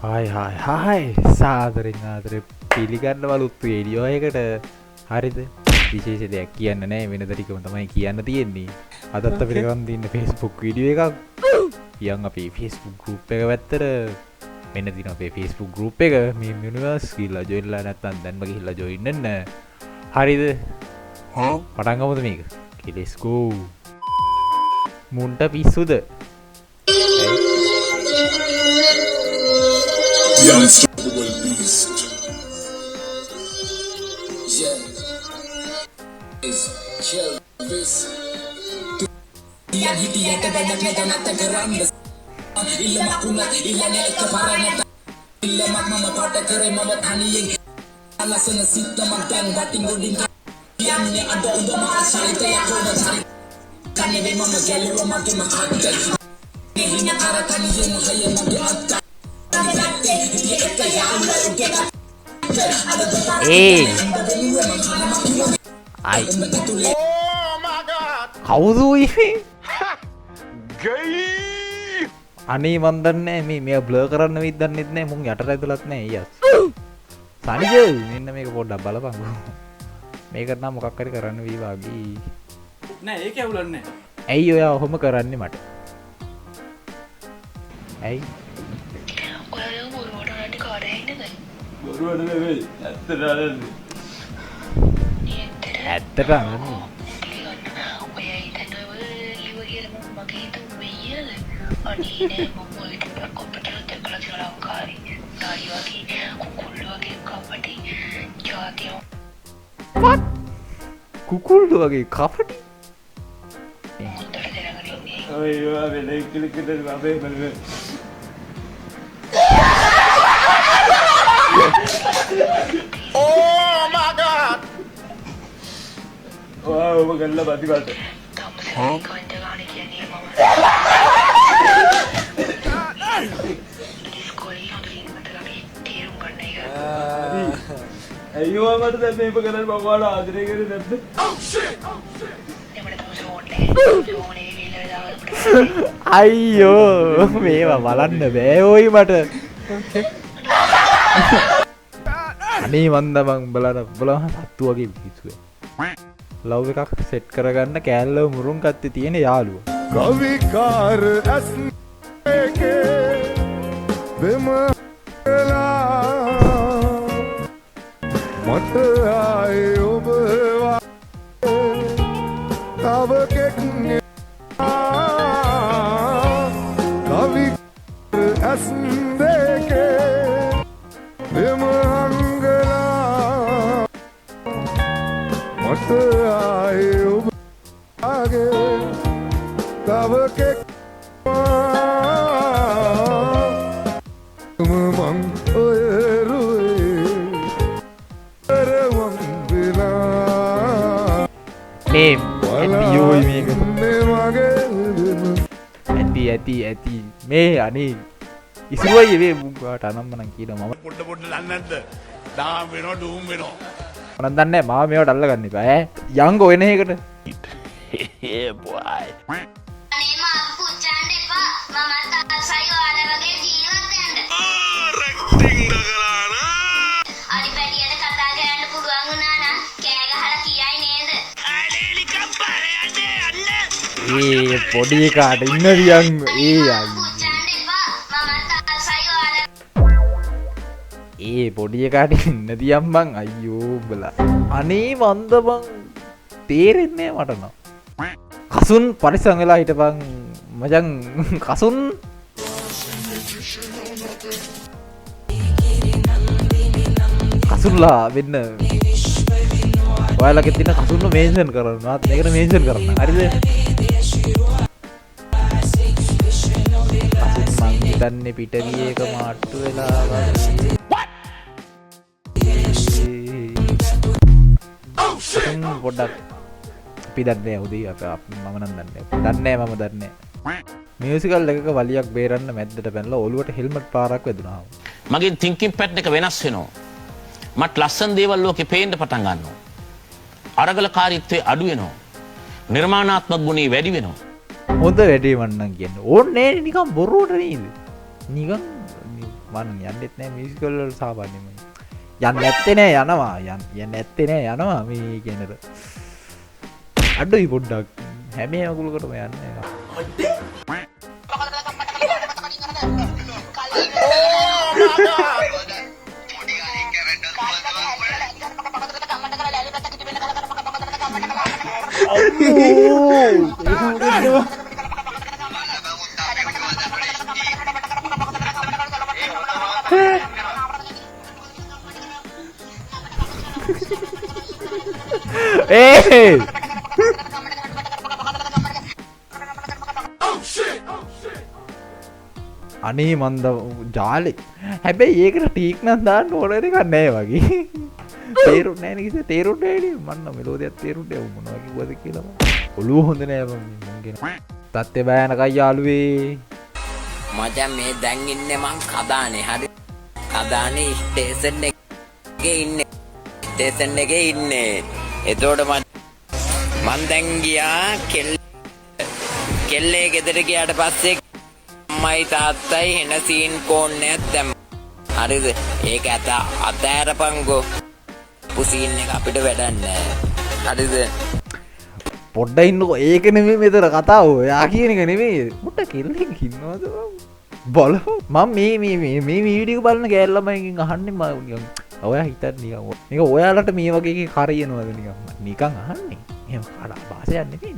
Hi සාදරෙන් ආදරේ පිළිගන්නවලුත් video එකට හරිද විශේෂ දෙයක් කියන්න නෑ වෙනද ටිකම තමයි කියන්න තියෙන්නේ අදත් අපිට ගන්න තියෙන Facebook වීඩියෝ එකක් යන් අපේ Facebook group එක පැත්තට මෙන්න දින අපේ Facebook group එක මේ යුනිවර්ස් ගිහලා join ලා නැත්නම් දැන්ම ගිහලා join වෙන්න හරිද පටන් ගමුද මේක let's go මුන්ට පිස්සුද The unstoppable beast. Yeah. Is kill this. Yang hidup yang banyak dan tergeram. Illa makuna illa ne keparangan. Illa mama pada kere mama tani yang alasan sitta magdang bating goding. Yang ne ada untuk masa itu yang kau cari. Kan ne mama gelo mama makata. Ne hina karatan yang saya magi atta. කවුද අනේ මන් දන්නේ මේ blur කරන්න විත් දන්නෙත් නෑ මුන් යටට ඇතුළත් නෑ යස් සනිජ මෙන්න මේක පොඩ්ඩක් බලපන් මේකට නම් මොකක් හරි කරන්න වී වගේ නෑ ඒක ඇවුලන්නේ ඇයි ඔයා ඔහොම කරන්නේ මට ඇයි ඇත්තට අනන්නේ කුකුල්ලු වගේ කපටි Oh my god! wow maganda bati bata අයියෝ මට දැන් මේක කරන්න මම ඔයාලා ආදරය කරේ නැද්ද අයියෝ මේවා බලන්න බෑ ඕයි මට අනේ මන්ද මං බලන සත්තු වගේ පිස්සුවේ ලව් එකක් සෙට් කරගන්න කෑල්ලව මුරුන් කත්තේ තියෙන යාළුවා කවිකාර ඇස් එකේ බෙමලා මට ආයේ ඔබ තව කෙක්නේ කවිකාර ඇස් දෙකේ බෙමංගලා මට ආයේ ඔබ ආගේ තව කෙක් මං ඔය රුවේ රවම් විලා මේ ඇතියෝයි මේක මගේ ඇති මේ අනේ ඉසුවයි වේ මුගාට අනම්මනම් කියනවා මම පොඩ දන්නේ නැද්ද? දාම් වෙනවා ඩූම් වෙනවා. මම දන්නේ නැහැ මාව මේවට අල්ලගන්න එපා ඈ යංගෝ වෙන එකට Yeah boy. අනේ මාව පුච්චන්න එපා මමත් ආසයි ඔයාලා වගේ ජීවත් වෙන්න රෙක්ටිං දකලා නා. අඩි පැටියට කතා කරන්න පුළුවන් වුණා නම් කෑ ගහලා කියයි නේද අලේලි කප්පරේ යන්න. ඒ පොඩි එකාට ඉන්න වියන් ඒ අයි පුච්චන්න එපා මමත් ආසයි ඔයාලා ඒ පොඩි එකාට ඉන්න දියම් බං අයියෝ බලා අනේ මන්ද බං තේරෙන්නේ මට නම් කසුන් පරිස්සම් වෙලා හිටපන් මචං කසුන් කසුන්ලා වෙන්න ඔයාලගේ තියෙන කසුන්ව මේන්ෂන් කරනවා මේකට මේන්ෂන් කරන්න හරිද කසුන් මං හිතන්නේ පිට ගියේ එක මාට්ටු වෙලා වගේ පොඩ්ඩක් අපි දන්නේ උදේ අප මම නම් දන්නේ මම දන්නේ මියුසිකල් එකක වලියක් බේරන්න මැද්දට පැනලා ඔලුවට හෙල්මට් පාරක් වැදුනා. මගේ තින්කින් පැට් එක වෙනස් වෙනවා. මට ලස්සන දේවල් ලෝකේ පේන්න පටන් ගන්නවා. අරගලකාරීත්වය අඩු වෙනවා. නිර්මාණාත්මක ගුණය වැඩි වෙනවා. හොඳ වැඩේ මන්නම් කියන්නේ. ඕන්නේ නිකන් බොරුවට නේද? නිකන් මන් යන්නෙත් නෑ මියුසිකල් වල සාමාන්‍යයෙන් යන්න නැත්තේ නෑ යනවා යන්න නැත්තේ නෑ යනවා මේ කියනද අඩුයි පොඩ්ඩක් හැම අකුලකටම යන්නේ Hey! අනේ මන්ද ජාලෙ හැබැයි ඒකට ටීක් නම් දාන්න ඕන එකක් නෑ වගේ තේරුම් නෑ නේ කිසි තේරුම් නෑනේ මන්න මෙලෝදියක් තේරුම් නෑ මොනවා කිව්වද කියලා ඔළුව හොඳ නෑ මං කියන තත්ත්වය බයනකයි යාළුවේ මචං මේ දැන් ඉන්නේ මං කදානේ හරි කදානේ ස්ටේෂන් එකේ ඉන්නේ එතකොට මං දැන් ගියා කෙල්ලේ ගෙදර ගියාට පස්සේ අම්මයි තාත්තයි හෙන සීන් කෝන්නයක් දැම්ම හරිද ඒක අතෑරපන්කෝ පුසීන් එක අපිට වැඩක් නෑ හරිද පොඩ්ඩක් ඉන්නකෝ ඒක නෙමෙයි මෙතන කතාව ඔයා කියන එක නෙමෙයි පොඩ්ඩක් කෙල්ලෙක් ඉන්නවද බලමු මම මේ වීඩියෝ බලන ගෑල්ලමයින් අහන්නේ මම ඔයා හිතන්නේ නිකන් මේක ඔයාලට මේ වගේ එකක් හරියනවද නිකන් අහන්නේ එහෙම කඩා භාෂයක් නෙමෙයි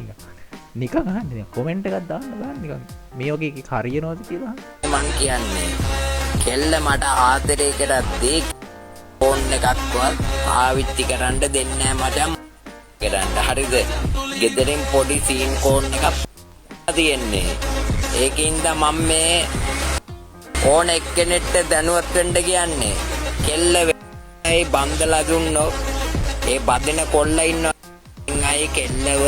නිකන් අහන්නේ කමෙන්ට් එකක් දාන්න බලන්න නිකන් මේ වගේ එකක් හරියනවද කියලා මං කියන්නේ කෙල්ල මට ආදරේ කරද්දී ෆෝන් එකක්වත් පාවිච්චි කරන්න දෙන්නේ නැහැ මචං කරන්න හරිද ගෙදරින් පොඩි සීන් කෝන් එකක් තියෙන්නේ ඒකින්ද මම මේ ඕන එක්කෙනෙක්ට දැනුවත් වෙන්න කියන්නේ කෙල්ල වෙයි බන්දලා දුන්නොත් ඒ බදින කොල්ල ඉන්නවා අය කෙල්ලව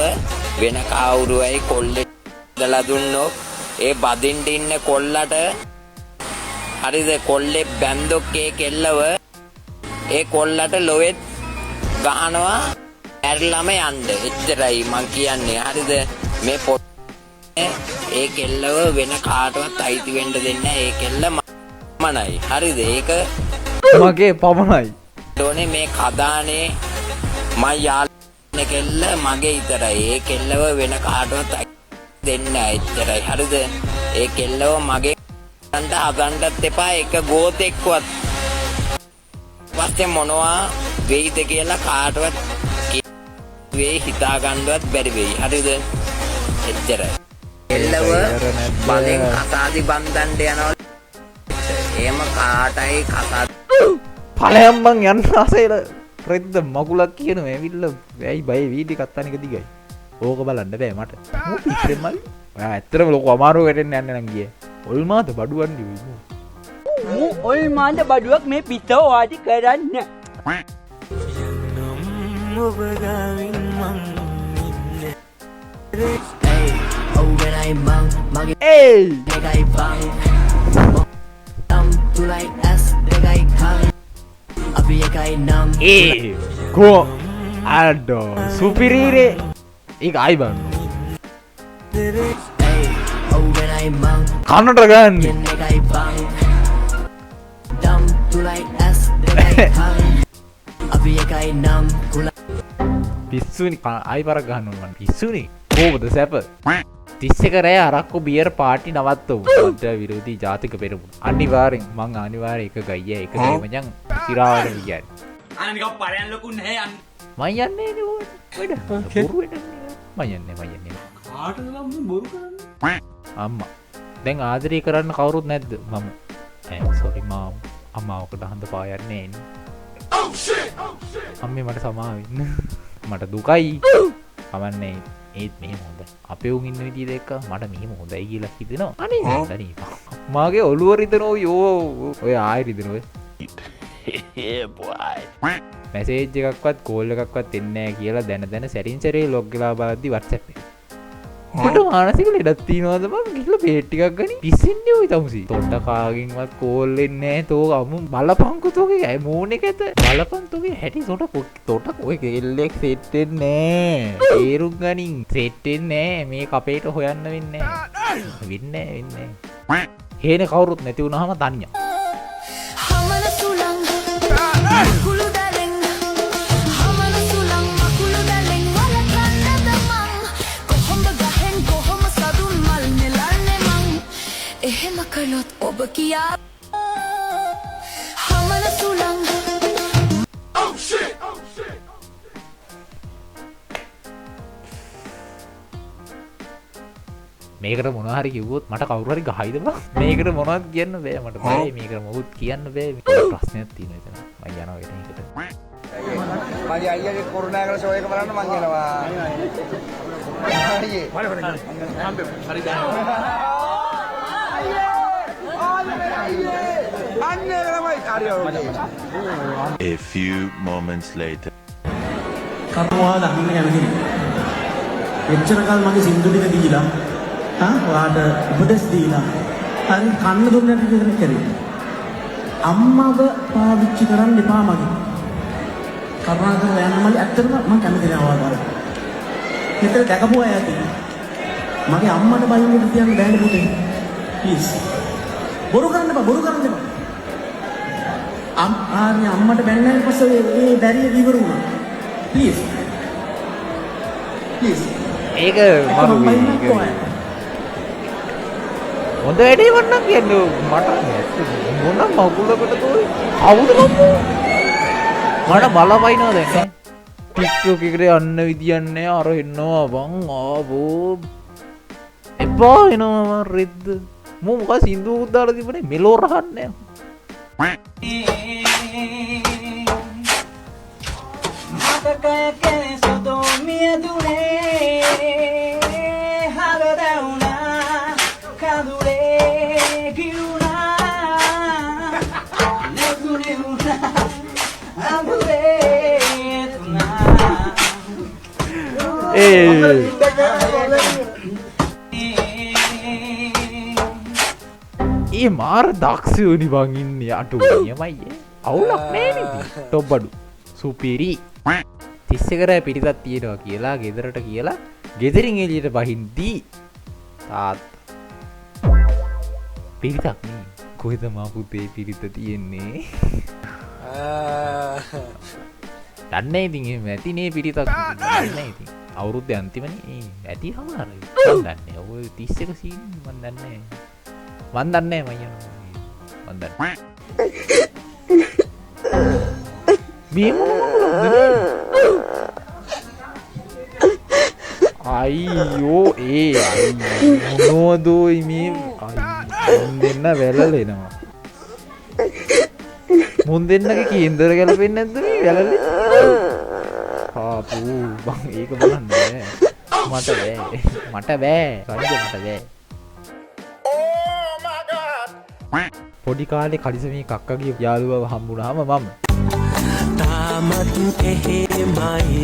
වෙන කවුරුයි කොල්ලෙක් දලා දුන්නොත් ඒ බදින්න ඉන්න කොල්ලට හරිද කොල්ලේ බැන්දොක් ඒ කෙල්ලව ඒ කොල්ලට ලොවෙත් ගහනවා ඇරලම යන්න එච්චරයි මං කියන්නේ හරිද මේ ඒ කෙල්ලව වෙන කාටවත් අයිති වෙන්න දෙන්නේ ඒ කෙල්ල මනයි හරිද ඒක මගේ පමණයි ඕනේ මේ කදානේ මම යාළුවනේ කෙල්ල මගේ විතරයි ඒ කෙල්ලව වෙන කාටවත් දෙන්නේ නැහැ එච්චරයි හරිද ඒ කෙල්ලව මගේ ගන්න හදන්නත් එපා එක ගෝතෙක්වත් පස්සේ මොනවා වෙයිද කියලා කාටවත් වේ හිතා ගන්නවත් බැරි වෙයි හරිද එච්චරයි කෙල්ලව බලෙන් කසාදි බන්දන්න යනවා එහෙම කාටයි කසාද ඵලයන් මං යන්න ආසෙල රෙද්ද මගුලක් කියනවා ඇවිල්ල ඇයි බය වීඩියෝ එකක් තනික දිගයි ඕක බලන්න බෑ මට මූ පිටෙන් මල් ඔයා ඇත්තටම ලොකු අමාරුවකට යන්න නම් ගියේ ඔල්මාද බඩුවන්නේ මූ ඔල්මාද බඩුවක් මේ පිටව වාඩි කරන්න ඒ කෝ අඩෝ සුපිරීරේ ඒක ආයි බලන්න කන්නට ගන්න පිස්සුනි ආයි පරක් ගන්න ඕන පිස්සුනි කොහොමද සැප 31 රෑ අරක්කු බියර් පාටි නවත්තමු බුද්ධ විරෝධී ජාතික පෙරමුණ අනිවාර්යෙන් මං අනිවාර්යෙන් එක ගයිය එක ගේමයන් සිරාවට කියන්නේ අනේ නිකන් පරයන් ලොකු නැහැ යන්න මං යන්නේ නේ ඔය වැඩ බොරු වෙන්නේ මං යන්නේ කාටද මම බොරු කරන්නේ අම්මා දැන් ආදරේ කරන්න කවුරුත් නැද්ද මම සෝරි මාම් අම්මාවකට හඳ පායන්නේ නේ අම්මේ මට සමාවෙන්න මට දුකයි කමන්නේ ඒත් මෙහෙම හොඳයි අපේ උන් ඉන්න විදිය දැක්ක මට මෙහෙම හොඳයි කියලා හිතෙනවා අනේ හොඳයි මාගේ ඔළුව රිදෙනෝ යෝ ඔය ආයෙ රිදෙනෝ මැසේජ් එකක්වත් කෝල් එකක්වත් එන්නේ නැහැ කියලා දැන සැරින් සැරේ ලොග් වෙලා බලද්දි WhatsApp එක මට මානසික ලෙඩක් තියෙනවද මම ගිහලා බේට් ටිකක් ගනි පිස්සෙන්නේ ඔය තමුසි තොණ්ඩ කාගෙන්වත් කෝල් එන්නේ නැහැ තෝ අමු බලපංකෝ තෝගේ ඇයි මූණ එක ඇත බලපන් තෝගේ හැටි තොට ඔය කෙල්ලෙක් සෙට් වෙන්නේ නැහැ ඒරුම් ගනින් සෙට් වෙන්නේ නැහැ මේ කපේට හොයන්න වෙන්නේ නැහැ වෙන්නේ හේන කවුරුත් නැති වුණාම තනියා ඔබ කියා හමන සුළං මේකට මොනහරි කිව්වොත් මට කවුරු හරි ගහයිද බං? මේකට මොනවද කියන්න බෑ මට. බෑ මේකට මොකුත් කියන්න බෑ. මේක ප්‍රශ්නයක් තියෙනවා එතන. මම යනවා වෙන එකට. මගේ අයියාගේ කොරෝනා කරලා ෂෝ එක බලන්න මං යනවා. අයියේ. A few moments later. කරුණා දකින්න කැමති නෑ. එච්චර කල් මගේ සින්දු ටික දීලා ඔයාට උපදෙස් දීලා හරි කන්න දුන්නට විතර කරේ. අම්මව පාවිච්චි කරන්න එපා මගේ. කරුණාකරලා යන්න මගේ ඇත්තටම මම කැමති නෑ ඔයාලට. මෙතන දැකපු අය ඇති. මගේ අම්මට බයින්න තියන්න බෑනේ පුතේ. ප්ලීස්. බොරු කරන්න එපා අම්මට බැන්නන් පස්සේ ඒ බැරිය ඉවර වුණා. ප්ලීස්. ඒක මරු හොඳ වැඩේ වන්නම් කියන්නේ මට මොන මගුලකට තෝයි කවුද මම මට බලපයින්නවා දැන් ටික්ටොක් එකට යන්න විදියක් නැහැ අර එන්නවා බං ආවෝ එපා එනවා රෙද්ද මම මොකක් සින්දුවක් දාලා තිබුණේ මෙලෝ රහන්නේ මතකයේ සොතෝ මියදුනේ හරදවුනා කඳුලේ කිරුණා නෙතුනේ උනා අඹේ තුනා ඒ මාර දක්ෂයෝනි බං ඉන්නේ අටුනියමයි අවුලක් නෑ නේද ටොප් බඩු සුපිරි 30 කරා පිටිතක් තියෙනවා කියලා ගෙදරට කියලා ගෙදරින් එළියට බහින්දී තාත් පිටිතක් නේ කොහෙද මා පුතේ පිටිත තියෙන්නේ දන්නේ ඉතින් එහෙම ඇතිනේ පිටිතක් දන්නේ ඉතින් අවුරුද්ද අන්තිමනේ ඇති සමහරයි මන් දන්නේ ඔය 31 සීන් මන් දන්නේ මන් දන්නේ මම යනවා මන් දන්නේ අයියෝ මොනෝදෝයි මේ මුන් දෙන්න වැලලෙනවා මුන් දෙන්නගේ කේන්දර ගැලපෙන්නේ නැද්ද මේ වැලලේ ආපු බං ඒක බලන්න බෑ මට බෑ පොඩි කාලේ කලිසමේ කක්කගේ යාළුවව හම්බුනහම මම තාමත් එහෙමයි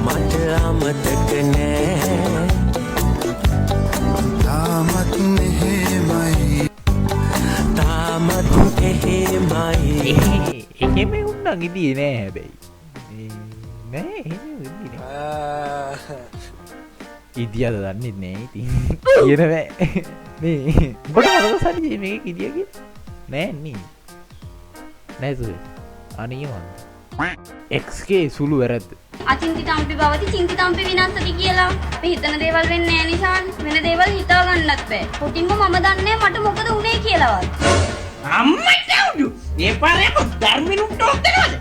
මට අමතක නෑ තාමත් එහෙමයි එහෙම උන්නන් ඉදියේ නෑ හැබැයි නෑ එහෙම ඉදියේ නෑ ඉදියාද දන්නේ නෑ ඉතින් කියන බෑ මේ උඹට මොකද සල්ලි මේක ඉදියා කියලා නෑ නේ නෑ සුවේ අනියමයි XK සුළු වැරද්ද අචින්තිතම්පි බවති චින්තිතම්පි විනාශති කියලා මේ හිතන දේවල් වෙන්නේ නැහැ නිසාන් වෙන දේවල් හිතා ගන්නත් බෑ පුටින්ම මම දන්නේ මට මොකද උනේ කියලාවත් අම්මයි දවුඩු මේ පාරේ ධර්මිනුත් ටෝක් දෙනවද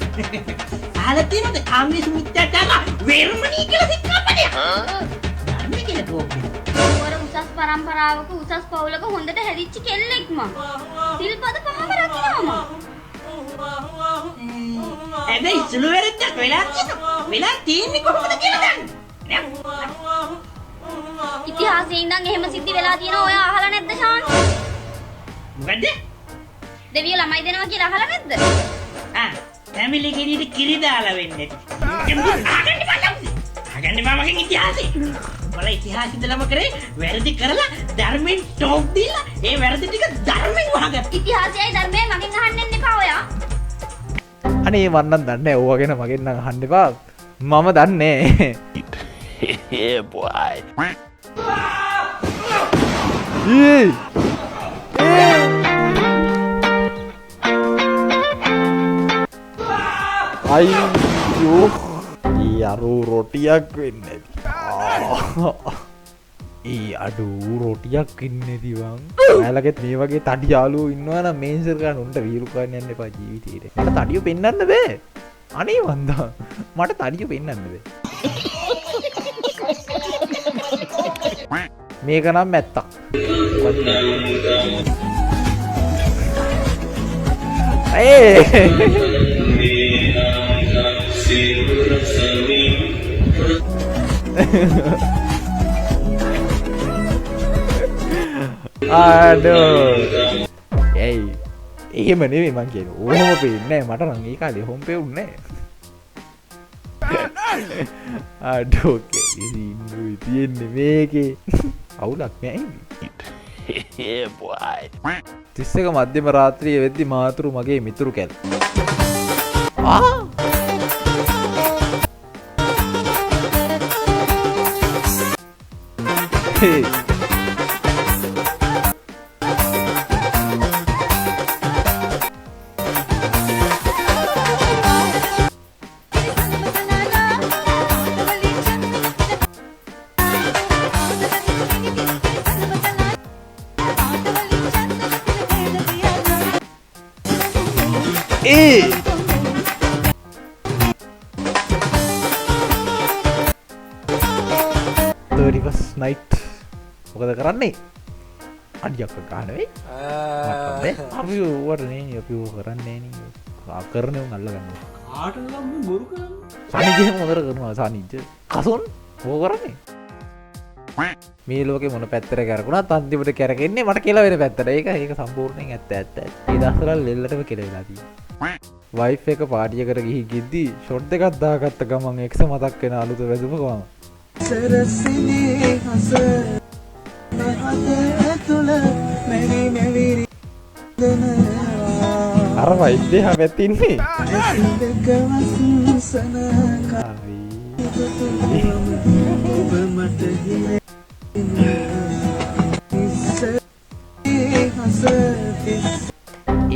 අහලා තියෙනවද කාමයේ මිත්‍යාචාර වේරමණී කියලා සික්කාපදේ ධර්මයේ කියලා ටෝක් වර උසස් පරම්පරාවක උසස් පවුලක හොඳට හැදිච්ච කෙල්ලෙක් මම සිල්පද පහම රකින්නවා හැබැයි සුළු වැරද්දක් වෙලා තියෙන්නේ කොහොමද කියලා දන්නේ ඉතිහාසයේ ඉඳන් එහෙම සිද්ධි වෙලා තියෙනවා ඔයා අහලා නැද්ද ෂාන් මොකද්ද දෙවියෝ ළමයි දෙනවා කියලා අහලා නැද්ද ෆැමිලි කෙනෙක් කිරි දාලා වෙන්නේ අගන්නේ මමගෙන් ඉතිහාසෙ බල ඉතිහාසෙ ඉඳලම කරේ වැරදි කරලා ධර්මෙන් ටෝක් දීලා ඒ වැරදි ටික ධර්මෙන් වහගත්තා ඉතිහාසයයි ධර්මයයි මගෙන් අහන්න එන්න එපා ඔයා අනේ මන්නම් දන්නේ ඕවා ගැන මගෙන් නම් අහන්න එපා මම දන්නේ Yeah boy අයියෝ යාරෝ රොටියක් වෙන්නේ ඒ අඩු රොටියක් ඉන්නේ දිවන්. ඔයාලගෙත් මේ වගේ තඩි යාළුවෝ ඉන්නවා නම් මේන්සර් ගන්න උන්ට වීරු කරන්න යන්න එපා ජීවිතේට. මට තඩිය පෙන්වන්න බෑ. අනේ වන්දා මට තඩිය පෙන්වන්න බෑ. මේක නම් මැත්තක්. අඩෝ ඇයි එහෙම නෙවෙයි මං කියන්නේ ඕම පේන්නේ නැහැ මට නම් ඒ කාලේ හොම් පෙවුන්නේ නැහැ අඩෝ කෙලින්දුයි තියන්නේ මේකේ අවුලක් නැහැ Yeah, boy. තිස්සක මධ්‍යම රාත්‍රියේ වෙද්දි මාතුරු මගේ මිතුරු කැල නයිට් මොකද කරන්නේ අඩියක් ගන්න වෙයි අපි ඕවරනේ අපි ඕක කරන්නේ නේ කරන්නේ උන් අල්ල ගන්නවා කාට නම් බොරු කරන්නේ සනිජේ මොකද කරනවා සනිජ කසොන් ඕක කරන්නේ මේ ලෝකේ මොන පැත්තට කරකුණත් අන්තිමට කරකෙන්නේ මට කියලා වෙන පැත්තට ඒක සම්පූර්ණයෙන් ඇත්ත ඒ දවස්වල ලෙල්ලටම කෙලෙලා තියෙනවා වයිෆ් එක පාටියකට ගිහින් ගිද්දි ෂොට් දෙකක් දාගත්ත ගමන් එක්ස මතක් වෙන අලුත වැදුම ගම සරසිනේ හස අර වයිද්දේ හැමතින්නේ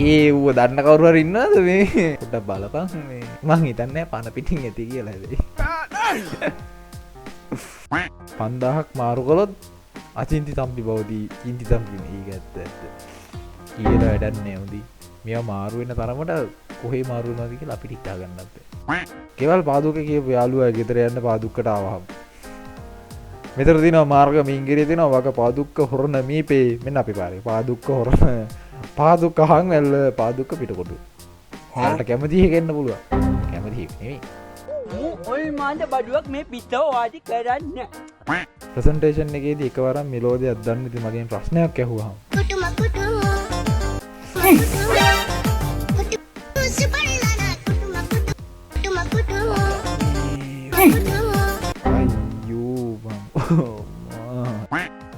ඒ ඌව දන්න කවුරු හරි ඉන්නවද මේ පොඩ්ඩක් බලපන් මේ මං හිතන්නේ පන පිටින් ඇති කියලා හැබැයි 5000ක් මාරු කළොත් අචින්ති තම්පි බවදී චින්ති තම්පි මේක ඇත්ත කියලා වැඩක් නෑ උදි මේවා මාරු වෙන තරමට කොහේ මාරු වෙනවද කියලා අපිට හිතා ගන්නත් බෑ කෙවල් පාදුකේ කියපු යාළුවා ගෙදර යන්න පාදුක්කට ආවහම මෙතන දිනවා මාර්ග මිංගිරිය දිනවා වග පාදුක්ක හොරන මීපේ මෙන්න අපි පාරේ පාදුක්ක හොරන පාදුක්ක හං වැල්ල පාදුක්ක පිටකොටු ඔයාලට කැමති එක එන්න පුළුවන් කැමති එක නෙමෙයි ඔය මාන්ද බඩුවක් මේ පිටව වාදි කරන්න ප්‍රසන්ටේෂන් එකේදී එකවරම මෙලෝදියක් දන්න ඉතින් මගෙන් ප්‍රශ්නයක් ඇහුවාම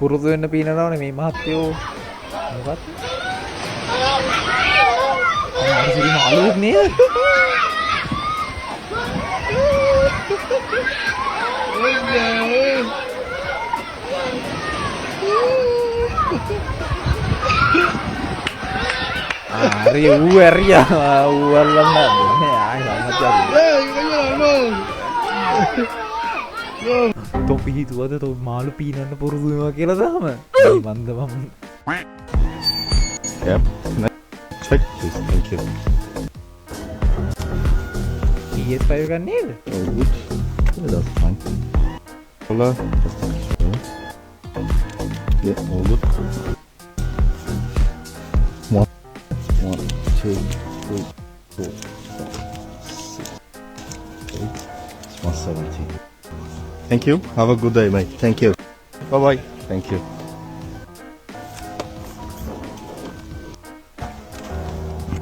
පුරුදු වෙන්න පීනනවනේ මේ මහත්තයෝ මොකක්ද අර අලුත් නේද Ari Ueria Ualana ay තොපි හිතුවද තො මාළු පීනන්න පුරුදුවා කියලා දහම මන්ද මම Yep. Check this. Thank you. PS5 ගන්නේද? Oh, good. Yeah, that's fine. Hola. Yeah, all good. 1, 2, 3, 4, 5, 6, 8. It's 170. Thank you. Have a good day, mate. Thank you. Bye-bye. Thank you.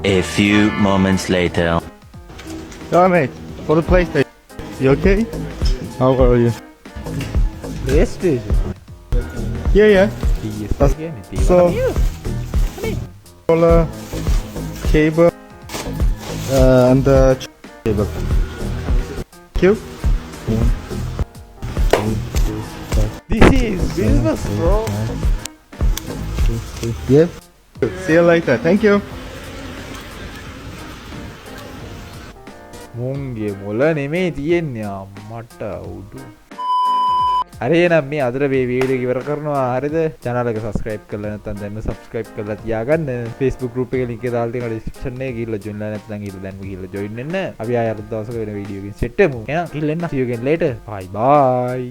A few moments later. Yeah, mate. For the PlayStation. You okay? How are you? PlayStation? Yeah. PS5 කියන්නේ So, controller, cable, and the cable. Thank you. This is business, bro. Yep. See you later. Thank you. මුන්ගේ මොල නෙමේ තියෙන්නේ මට උඩු හරි එහෙනම් මේ අදට මේ වීඩියෝ එක ඉවර කරනවා. හරිද? channel එක subscribe කරලා නැත්නම් දැන්ම subscribe කරලා තියාගන්න. Facebook group එකේ link එක දාලා තියෙනවා description එකේ. ගිහලා join වෙලා නැත්නම් ගිහලා දැන්ම ගිහලා join වෙන්න. අපි ආයෙ අලුත් දවසක වෙන වීඩියෝ එකකින් set වෙමු. එහෙනම් ගිහලා එන්න. see you again later. bye bye.